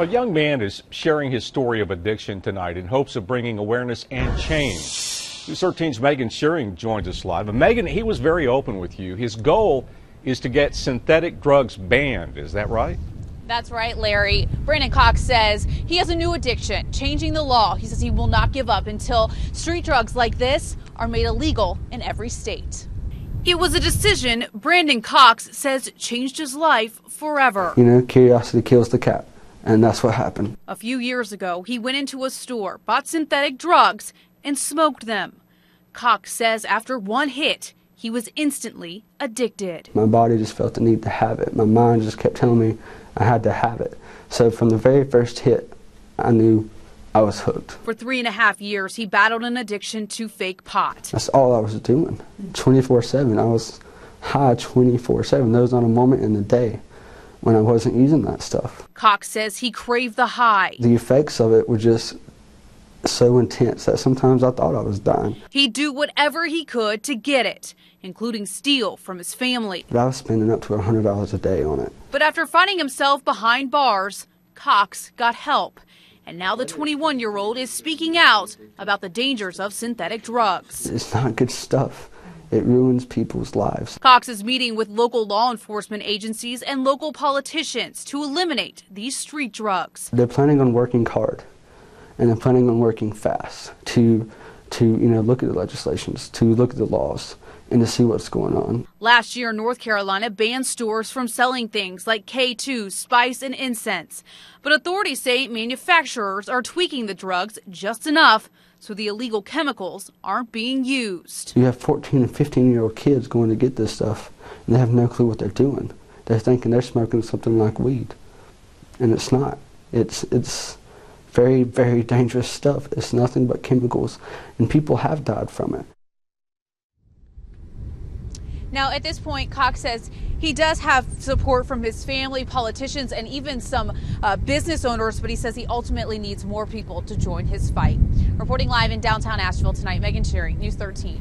A young man is sharing his story of addiction tonight in hopes of bringing awareness and change. News 13's Megan Shearing joins us live. And Megan, he was very open with you. His goal is to get synthetic drugs banned. Is that right? That's right, Larry. Brandon Cox says he has a new addiction, changing the law. He says he will not give up until street drugs like this are made illegal in every state. It was a decision Brandon Cox says changed his life forever. You know, curiosity kills the cat, and that's what happened. A few years ago, he went into a store, bought synthetic drugs, and smoked them. Cox says after one hit, he was instantly addicted. My body just felt the need to have it. My mind just kept telling me I had to have it. So from the very first hit, I knew I was hooked. For 3.5 years, he battled an addiction to fake pot. That's all I was doing, 24/7. I was high 24/7. There was not a moment in the day when I wasn't using that stuff. Cox says he craved the high. The effects of it were just so intense that sometimes I thought I was dying. He'd do whatever he could to get it, including steal from his family. But I was spending up to $100 a day on it. But after finding himself behind bars, Cox got help. And now the 21-year-old is speaking out about the dangers of synthetic drugs. It's not good stuff. It ruins people's lives. Cox is meeting with local law enforcement agencies and local politicians to eliminate these street drugs. They're planning on working hard, and they're planning on working fast to look at the legislations, to look at the laws, and to see what's going on. Last year, North Carolina banned stores from selling things like K2, spice, and incense. But authorities say manufacturers are tweaking the drugs just enough so the illegal chemicals aren't being used. You have 14 and 15-year-old kids going to get this stuff, and they have no clue what they're doing. They're thinking they're smoking something like weed, and it's not. It's very, very dangerous stuff. It's nothing but chemicals, and people have died from it. Now, at this point, Cox says he does have support from his family, politicians, and even some business owners, but he says he ultimately needs more people to join his fight. Reporting live in downtown Asheville tonight, Megan Shearing, News 13.